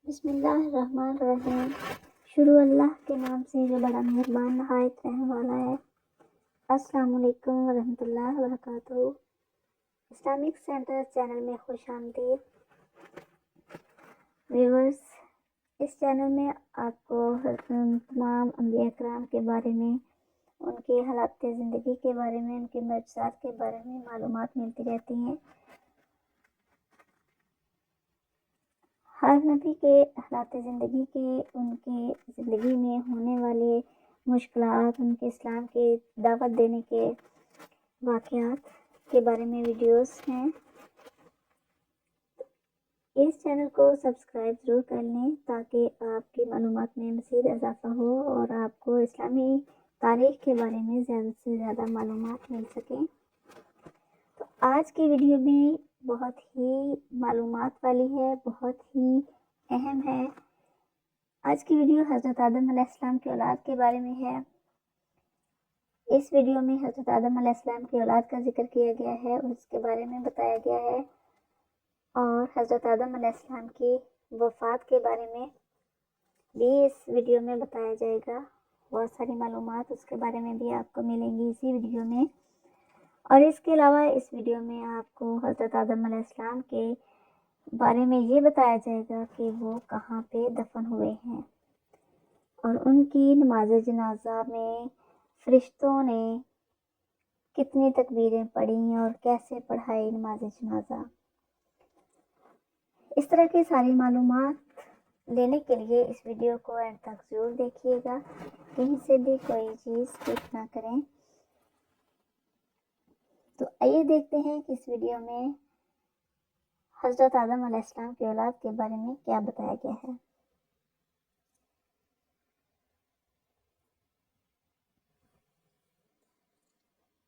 بسم اللہ الرحمن الرحیم۔ شروع اللہ کے نام سے جو بڑا مہربان نہایت رحم والا ہے۔ السلام علیکم ورحمۃ اللہ وبرکاتہ۔ اسلامک سینٹر چینل میں خوش آمدید ویورز۔ اس چینل میں آپ کو تمام انبیاء اکرام کے بارے میں، ان کے حالات زندگی کے بارے میں، ان کے معجزات کے بارے میں معلومات ملتی رہتی ہیں۔ ہر نبی کے حالات زندگی کے، ان کے زندگی میں ہونے والے مشکلات، ان کے اسلام کی دعوت دینے کے واقعات کے بارے میں ویڈیوز ہیں۔ اس چینل کو سبسکرائب ضرور کر لیں تاکہ آپ کی معلومات میں مزید اضافہ ہو اور آپ کو اسلامی تاریخ کے بارے میں زیادہ سے زیادہ معلومات مل سکیں۔ تو آج کی ویڈیو بھی بہت ہی معلومات والی ہے، بہت ہی اہم ہے۔ آج کی ویڈیو حضرت آدم علیہ السلام کی اولاد کے بارے میں ہے۔ اس ویڈیو میں حضرت آدم علیہ السلام کی اولاد کا ذکر کیا گیا ہے اور اس کے بارے میں بتایا گیا ہے، اور حضرت آدم علیہ السلام کی وفات کے بارے میں بھی اس ویڈیو میں بتایا جائے گا۔ بہت ساری معلومات اس کے بارے میں بھی آپ کو ملیں گی اسی ویڈیو میں، اور اس کے علاوہ اس ویڈیو میں آپ کو حضرت آدم علیہ السلام کے بارے میں یہ بتایا جائے گا کہ وہ کہاں پہ دفن ہوئے ہیں، اور ان کی نماز جنازہ میں فرشتوں نے کتنی تکبیریں پڑھی اور کیسے پڑھائی نماز جنازہ۔ اس طرح کی ساری معلومات لینے کے لیے اس ویڈیو کو اینڈ تک ضرور دیکھیے گا، کہیں سے بھی کوئی چیز سکپ نہ کریں۔ تو آئیے دیکھتے ہیں کہ اس ویڈیو میں حضرت آدم علیہ السلام کی اولاد کے بارے میں کیا بتایا گیا ہے۔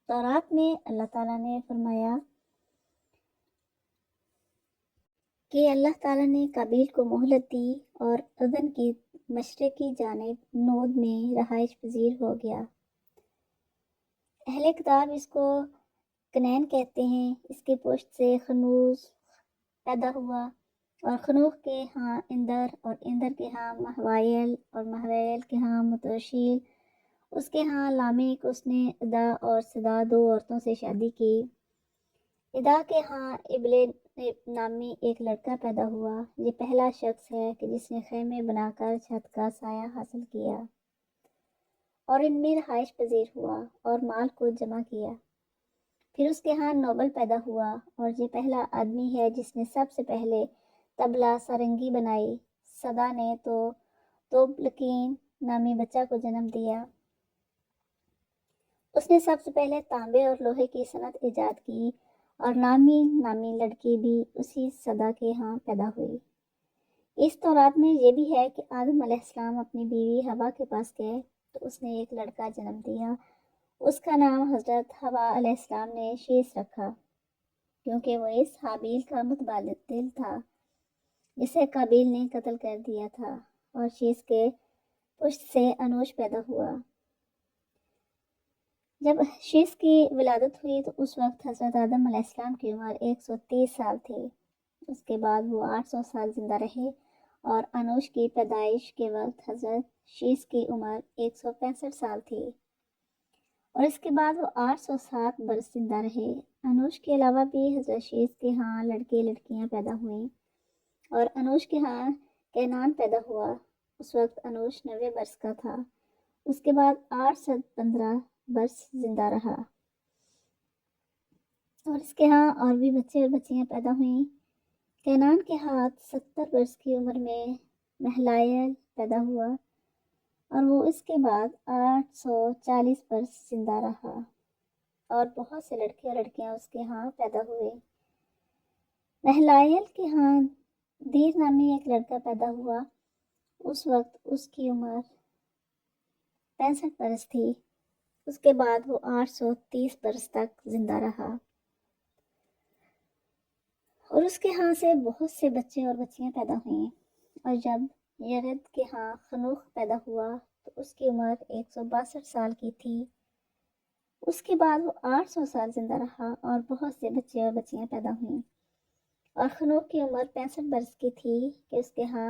تورات میں اللہ تعالیٰ نے فرمایا کہ اللہ تعالیٰ نے قابیل کو مہلت دی اور عدن کی مشرقی جانب نود میں رہائش پذیر ہو گیا۔ اہل کتاب اس کو کنعان کہتے ہیں۔ اس کی پشت سے خنوز پیدا ہوا، اور خنوخ کے ہاں اندر، اور اندر کے ہاں مہوائل، اور مہوائل کے ہاں متوشیل، اس کے ہاں لامک۔ اس نے ادا اور صدا دو عورتوں سے شادی کی۔ ادا کے ہاں ابلے نامی ایک لڑکا پیدا ہوا۔ یہ پہلا شخص ہے کہ جس نے خیمے بنا کر چھت کا سایہ حاصل کیا اور ان میں رہائش پذیر ہوا اور مال کو جمع کیا۔ پھر اس کے ہاں نوبل پیدا ہوا، اور یہ پہلا آدمی ہے جس نے سب سے پہلے طبلہ سارنگی بنائی۔ صدا نے تو توبلکین نامی بچہ کو جنم دیا۔ اس نے سب سے پہلے تانبے اور لوہے کی صنعت ایجاد کی، اور نامی لڑکی بھی اسی صدا کے ہاں پیدا ہوئی۔ اس تورات میں یہ بھی ہے کہ آدم علیہ السلام اپنی بیوی حوا کے پاس گئے تو اس نے ایک لڑکا جنم دیا۔ اس کا نام حضرت حوا علیہ السلام نے شیس رکھا، کیونکہ وہ اس حابیل کا متبادل تھا جسے قابیل نے قتل کر دیا تھا، اور شیس کے پشت سے انوش پیدا ہوا۔ جب شیس کی ولادت ہوئی تو اس وقت حضرت آدم علیہ السلام کی عمر 130 سال تھی۔ اس کے بعد وہ 800 سال زندہ رہے، اور انوش کی پیدائش کے وقت حضرت شیس کی عمر 165 سال تھی، اور اس کے بعد وہ 807 برس زندہ رہے۔ انوش کے علاوہ بھی حضرت شیس کے ہاں لڑکے لڑکیاں پیدا ہوئیں، اور انوش کے ہاں کینان پیدا ہوا۔ اس وقت انوش 90 برس کا تھا۔ اس کے بعد 815 برس زندہ رہا، اور اس کے ہاں اور بھی بچے اور بچیاں پیدا ہوئیں۔ کینان کے ہاتھ 70 برس کی عمر میں مہلائل پیدا ہوا، اور وہ اس کے بعد 840 برس زندہ رہا، اور بہت سے لڑکے اور لڑکیاں اس کے ہاں پیدا ہوئے۔ مہلائل کے ہاں دیر نامی ایک لڑکا پیدا ہوا۔ اس وقت اس کی عمر 65 برس تھی۔ اس کے بعد وہ 830 برس تک زندہ رہا، اور اس کے ہاں سے بہت سے بچے اور بچیاں پیدا ہوئیں۔ اور جب یرد کے ہاں خنوخ پیدا ہوا تو اس کی عمر 162 سال کی تھی۔ اس کے بعد وہ 800 سال زندہ رہا، اور بہت سے بچے اور بچیاں پیدا ہوئیں۔ اور خنوخ کی عمر 65 برس کی تھی کہ اس کے ہاں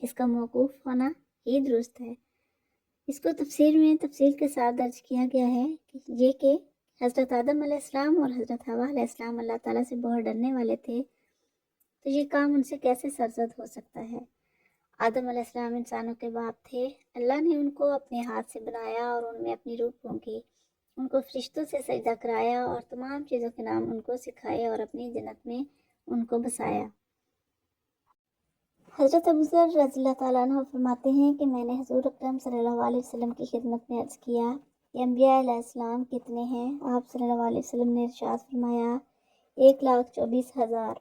اس کا موقوف ہونا ہی درست ہے۔ اس کو تفسیر میں تفصیل کے ساتھ درج کیا گیا ہے کہ حضرت آدم علیہ السلام اور حضرت حوا علیہ السلام اللہ تعالیٰ سے بہت ڈرنے والے تھے، تو یہ کام ان سے کیسے سرزد ہو سکتا ہے؟ آدم علیہ السلام انسانوں کے باپ تھے، اللہ نے ان کو اپنے ہاتھ سے بنایا اور ان میں اپنی روح پھونکی، ان کو فرشتوں سے سجدہ کرایا اور تمام چیزوں کے نام ان کو سکھائے اور اپنی جنت میں ان کو بسایا۔ حضرت ابو ذر رضی اللہ تعالیٰ عنہ فرماتے ہیں کہ میں نے حضور اکرم صلی اللہ علیہ وسلم کی خدمت میں عرض کیا کہ انبیاء علیہ السلام کتنے ہیں؟ آپ صلی اللہ علیہ وسلم نے ارشاد فرمایا 1,24,000۔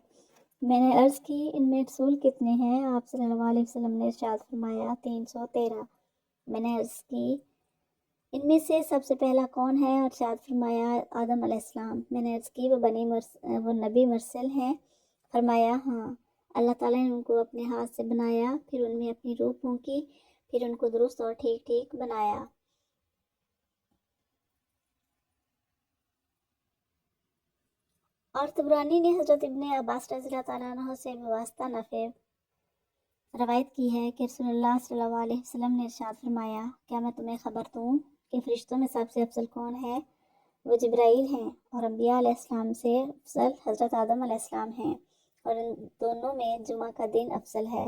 میں نے عرض کی ان میں رسول کتنے ہیں؟ آپ صلی اللہ علیہ وسلم نے ارشاد فرمایا 313۔ میں نے عرض کی ان میں سے سب سے پہلا کون ہے؟ ارشاد فرمایا آدم علیہ السلام۔ میں نے عرض کی وہ نبی مرسل ہیں؟ فرمایا ہاں۔ اللہ تعالیٰ نے ان کو اپنے ہاتھ سے بنایا، پھر ان میں اپنی روح پھونکی، پھر ان کو درست اور ٹھیک ٹھیک بنایا۔ اور طبرانی نے حضرت ابن عباس رضی اللہ تعالیٰ عنہ سے بواسطہ نافع روایت کی ہے کہ رسول اللہ صلی اللہ علیہ وسلم نے ارشاد فرمایا کیا میں تمہیں خبر دوں کہ فرشتوں میں سب سے افضل کون ہے؟ وہ جبرائیل ہیں، اور انبیاء علیہ السلام سے افضل حضرت آدم علیہ السلام ہیں، اور ان دونوں میں جمعہ کا دن افضل ہے،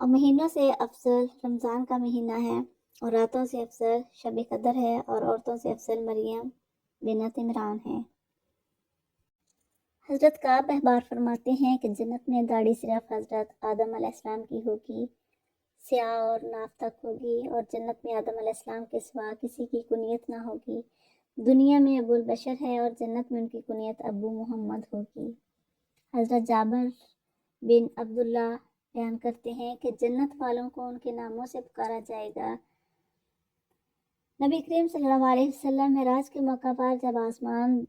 اور مہینوں سے افضل رمضان کا مہینہ ہے، اور راتوں سے افضل شب قدر ہے، اور عورتوں سے افضل مریم بنت عمران ہے۔ حضرت کعب احبار فرماتے ہیں کہ جنت میں داڑھی صرف حضرت آدم علیہ السلام کی ہوگی، سیاہ اور ناف تک ہوگی، اور جنت میں آدم علیہ السلام کے سوا کسی کی کنیت نہ ہوگی۔ دنیا میں ابو البشر ہے اور جنت میں ان کی کنیت ابو محمد ہوگی۔ حضرت جابر بن عبداللہ بیان کرتے ہیں کہ جنت والوں کو ان کے ناموں سے پکارا جائے گا۔ نبی کریم صلی اللہ علیہ وسلم معراج کے موقع پر جب آسمان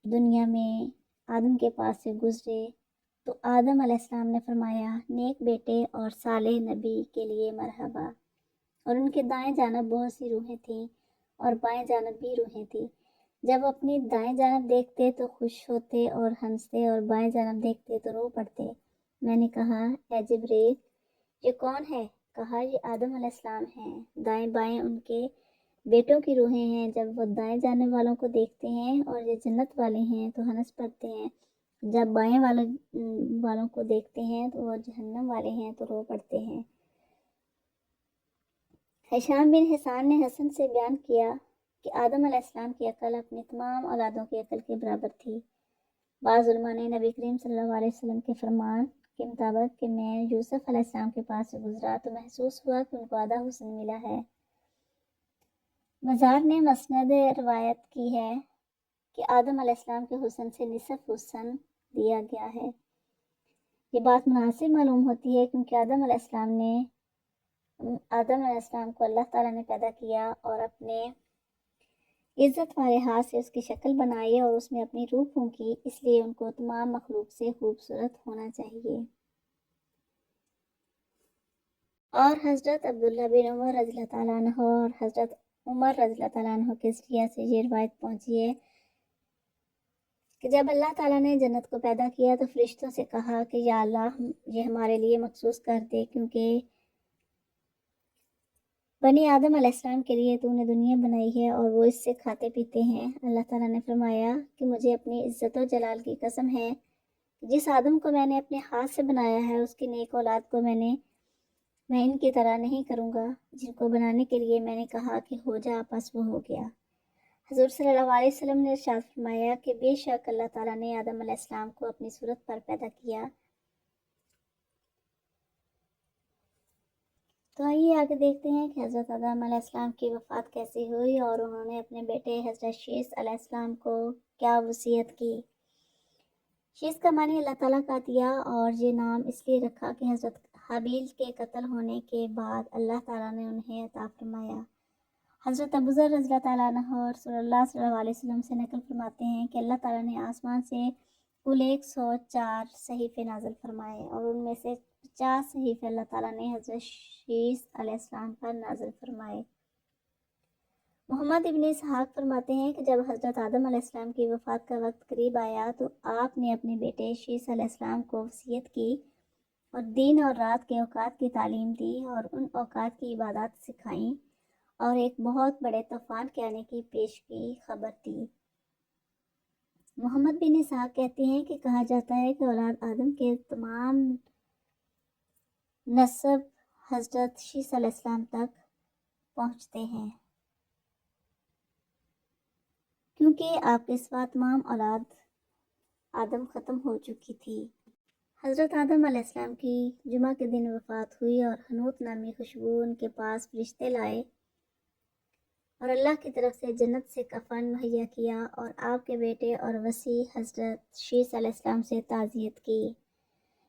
دنیا میں آدم کے پاس سے گزرے تو آدم علیہ السلام نے فرمایا نیک بیٹے اور صالح نبی کے لیے مرحبا، اور ان کے دائیں جانب بہت سی روحیں تھیں اور بائیں جانب بھی روحیں تھیں۔ جب اپنی دائیں جانب دیکھتے تو خوش ہوتے اور ہنستے، اور بائیں جانب دیکھتے تو رو پڑتے۔ میں نے کہا اے جبریل یہ کون ہے؟ کہا یہ آدم علیہ السلام ہیں، دائیں بائیں ان کے بیٹوں کی روحیں ہیں۔ جب وہ دائیں جانب والوں کو دیکھتے ہیں اور یہ جنت والے ہیں تو ہنس پڑتے ہیں، جب بائیں والوں کو دیکھتے ہیں تو وہ جہنم والے ہیں تو رو پڑتے ہیں۔ ہشام بن حسان نے حسن سے بیان کیا کہ آدم علیہ السلام کی عقل اپنی تمام اولادوں کی عقل کے برابر تھی۔ بعض علماء نے نبی کریم صلی اللہ علیہ وسلم کے فرمان کے مطابق کہ میں یوسف علیہ السلام کے پاس سے گزرا تو محسوس ہوا کہ ان کو آدھا حسن ملا ہے۔ مزار نے مسند روایت کی ہے کہ آدم علیہ السلام کے حسن سے نصف حسن دیا گیا ہے۔ یہ بات مناسب معلوم ہوتی ہے کیونکہ آدم علیہ السلام کو اللہ تعالیٰ نے پیدا کیا اور اپنے عزت والے ہاتھ سے اس کی شکل بنائی اور اس میں اپنی روح پھونکی، اس لیے ان کو تمام مخلوق سے خوبصورت ہونا چاہیے۔ اور حضرت عبداللہ بن عمر رضی اللہ تعالیٰ عنہ اور حضرت عمر رضی اللہ تعالیٰ عنہ کے ذریعہ سے یہ روایت پہنچی ہے کہ جب اللہ تعالیٰ نے جنت کو پیدا کیا تو فرشتوں سے کہا کہ یا اللہ یہ ہمارے لیے مخصوص کر دے، کیونکہ بنی آدم علیہ السلام کے لیے تو نے دنیا بنائی ہے اور وہ اس سے کھاتے پیتے ہیں۔ اللہ تعالیٰ نے فرمایا کہ مجھے اپنی عزت و جلال کی قسم ہے جس آدم کو میں نے اپنے ہاتھ سے بنایا ہے اس کی نیک اولاد کو میں ان کی طرح نہیں کروں گا، جن کو بنانے کے لیے میں نے کہا کہ ہو جا پس وہ ہو گیا۔ حضور صلی اللہ علیہ وسلم نے ارشاد فرمایا کہ بے شک اللہ تعالیٰ نے آدم علیہ السلام کو اپنی صورت پر پیدا کیا۔ تو آئیے آگے دیکھتے ہیں کہ حضرت آدم علیہ السلام کی وفات کیسی ہوئی اور انہوں نے اپنے بیٹے حضرت شیث علیہ السلام کو کیا وصیت کی۔ شیث کا معنی اللہ تعالیٰ کا عطیہ، اور یہ نام اس لیے رکھا کہ حضرت حابیل کے قتل ہونے کے بعد اللہ تعالیٰ نے انہیں عطا فرمایا۔ حضرت ابو ذر رضی اللہ تعالیٰ عنہ اور رسول اللہ صلی اللہ علیہ وسلم سے نقل فرماتے ہیں کہ اللہ تعالیٰ نے آسمان سے کل 104 صحیفے نازل فرمائے، اور ان میں سے 50 صحیفے اللہ تعالیٰ نے حضرت شیث علیہ السلام پر نازل فرمائے۔ محمد ابن اسحاق فرماتے ہیں کہ جب حضرت آدم علیہ السلام کی وفات کا وقت قریب آیا تو آپ نے اپنے بیٹے شیث علیہ السلام کو وصیت کی اور دن اور رات کے اوقات کی تعلیم دی اور ان اوقات کی عبادات سکھائیں اور ایک بہت بڑے طوفان کے آنے کی پیشگی خبر دی۔ محمد بن اسحاق کہتے ہیں کہ کہا جاتا ہے کہ اولاد آدم کے تمام نسب حضرت شیس علیہ السلام تک پہنچتے ہیں، کیونکہ آپ کے سوا تمام اولاد آدم ختم ہو چکی تھی۔ حضرت آدم علیہ السلام کی جمعہ کے دن وفات ہوئی اور حنوط نامی خوشبو ان کے پاس فرشتے لائے اور اللہ کی طرف سے جنت سے کفن مہیا کیا اور آپ کے بیٹے اور وسیع حضرت شیس علیہ السلام سے تعزیت کی۔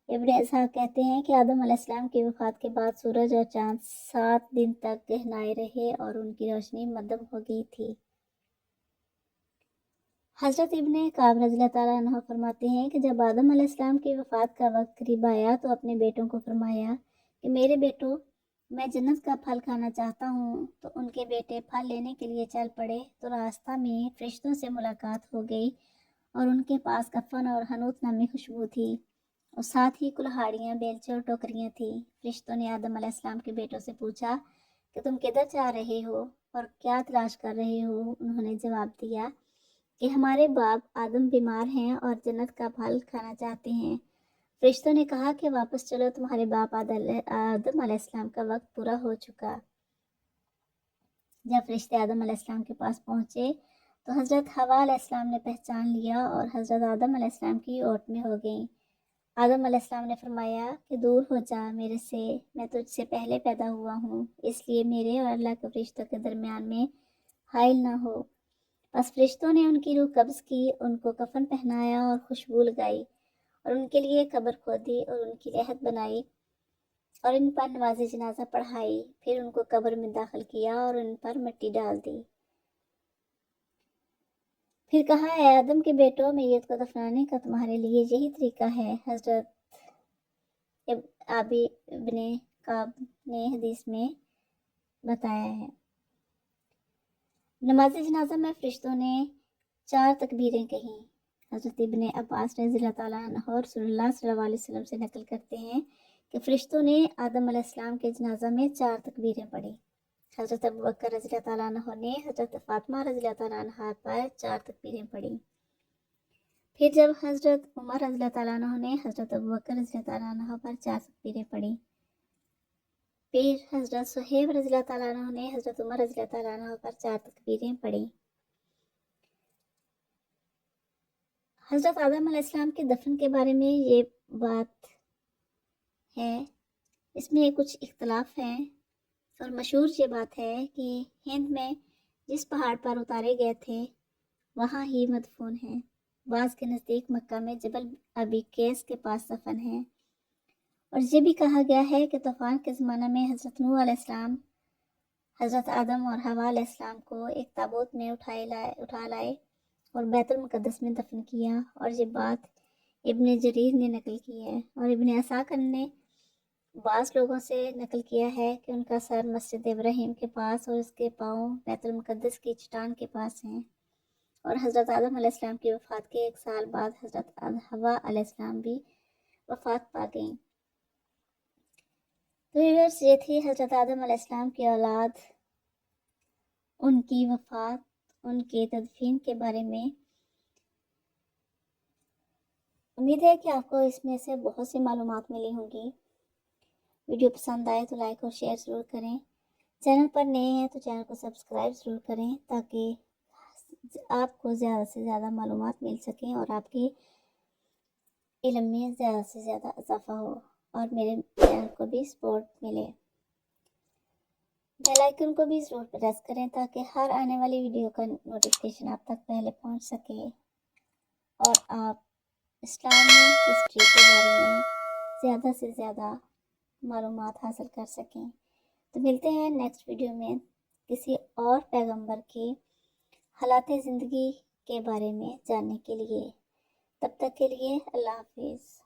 ابن اسحاق کہتے ہیں کہ آدم علیہ السلام کی وفات کے بعد سورج اور چاند 7 دن تک گہنائے رہے اور ان کی روشنی مدھم ہو گئی تھی۔ حضرت ابن کعب رضی اللہ تعالیٰ عنہ فرماتے ہیں کہ جب آدم علیہ السلام کی وفات کا وقت قریب آیا تو اپنے بیٹوں کو فرمایا کہ میرے بیٹوں، میں جنت کا پھل کھانا چاہتا ہوں۔ تو ان کے بیٹے پھل لینے کے لیے چل پڑے تو راستہ میں فرشتوں سے ملاقات ہو گئی اور ان کے پاس کفن اور حنوط نامی خوشبو تھی اور ساتھ ہی کلہاڑیاں، بیلچے اور ٹوکریاں تھیں۔ فرشتوں نے آدم علیہ السلام کے بیٹوں سے پوچھا کہ تم کدھر جا رہے ہو اور کیا تلاش کر رہے ہو؟ انہوں نے جواب دیا کہ ہمارے باپ آدم بیمار ہیں اور جنت کا پھل کھانا چاہتے ہیں۔ فرشتوں نے کہا کہ واپس چلو، تمہارے باپ آدم علیہ السلام کا وقت پورا ہو چکا۔ جب فرشتے آدم علیہ السلام کے پاس پہنچے تو حضرت حوا علیہ السلام نے پہچان لیا اور حضرت آدم علیہ السلام کی اوٹ میں ہو گئیں۔ آدم علیہ السلام نے فرمایا کہ دور ہو جا میرے سے، میں تجھ سے پہلے پیدا ہوا ہوں، اس لیے میرے اور اللہ کے فرشتوں کے درمیان میں حائل نہ ہو۔ پس فرشتوں نے ان کی روح قبض کی، ان کو کفن پہنایا اور خوشبو لگائی اور ان کے لیے قبر کھودی اور ان کی لحد بنائی اور ان پر نماز جنازہ پڑھائی، پھر ان کو قبر میں داخل کیا اور ان پر مٹی ڈال دی۔ پھر کہا، اے آدم کے بیٹوں، میت کو دفنانے کا تمہارے لیے یہی طریقہ ہے۔ حضرت ابی ابن کعب نے حدیث میں بتایا ہے۔ نماز جنازہ میں فرشتوں نے 4 تکبیریں کہیں۔ حضرت ابن عباس رضی اللہ تعالیٰ عنہ اور رسول اللہ صلی اللہ علیہ وسلم سے نقل کرتے ہیں کہ فرشتوں نے آدم علیہ السلام کے جنازہ میں 4 تکبیریں پڑھی۔ حضرت ابوبکر رضی اللہ تعالیٰ عنہ نے حضرت فاطمہ رضی اللہ تعالیٰ عنہ پر 4 تکبیریں پڑھی۔ پھر جب حضرت عمر رضی اللہ تعالیٰ عنہ نے حضرت ابوبکر رضی اللہ تعالیٰ عنہ پر 4 تکبیریں پڑھی۔ پھر حضرت صہیب رضی اللہ تعالیٰ عنہ نے حضرت عمر رضی اللہ تعالیٰ عنہ پر 4 تکبیریں پڑھی۔ حضرت آدم علیہ السلام کے دفن کے بارے میں یہ بات ہے، اس میں کچھ اختلاف ہیں اور مشہور یہ بات ہے کہ ہند میں جس پہاڑ پر اتارے گئے تھے وہاں ہی مدفون ہیں۔ بعض کے نزدیک مکہ میں جبل ابی قیس کے پاس دفن ہیں، اور یہ بھی کہا گیا ہے کہ طوفان کے زمانہ میں حضرت نوح علیہ السلام حضرت آدم اور حوا علیہ السلام کو ایک تابوت میں اٹھا لائے اور بیت المقدس میں دفن کیا، اور یہ بات ابن جریر نے نقل کی ہے۔ اور ابن اسحاق نے بعض لوگوں سے نقل کیا ہے کہ ان کا سر مسجد ابراہیم کے پاس اور اس کے پاؤں بیت المقدس کی چٹان کے پاس ہیں، اور حضرت آدم علیہ السلام کی وفات کے 1 سال بعد حضرت حوا علیہ السلام بھی وفات پا گئیں۔ تو یہ تھی حضرت آدم علیہ السلام کی اولاد، ان کی وفات، ان کے تدفین کے بارے میں۔ امید ہے کہ آپ کو اس میں سے بہت سی معلومات ملی ہوں گی۔ ویڈیو پسند آئے تو لائک اور شیئر ضرور کریں۔ چینل پر نئے ہیں تو چینل کو سبسکرائب ضرور کریں تاکہ آپ کو زیادہ سے زیادہ معلومات مل سکیں اور آپ کے علم میں زیادہ سے زیادہ اضافہ ہو اور میرے چینل کو بھی سپورٹ ملے۔ بیل آئیکن کو بھی ضرور پریس کریں تاکہ ہر آنے والی ویڈیو کا نوٹیفیکیشن آپ تک پہلے پہنچ سکے اور آپ اسلامی ہسٹری کے بارے میں زیادہ سے زیادہ معلومات حاصل کر سکیں۔ تو ملتے ہیں نیکسٹ ویڈیو میں کسی اور پیغمبر کے حالات زندگی کے بارے میں جاننے کے لیے۔ تب تک کے لیے اللہ حافظ۔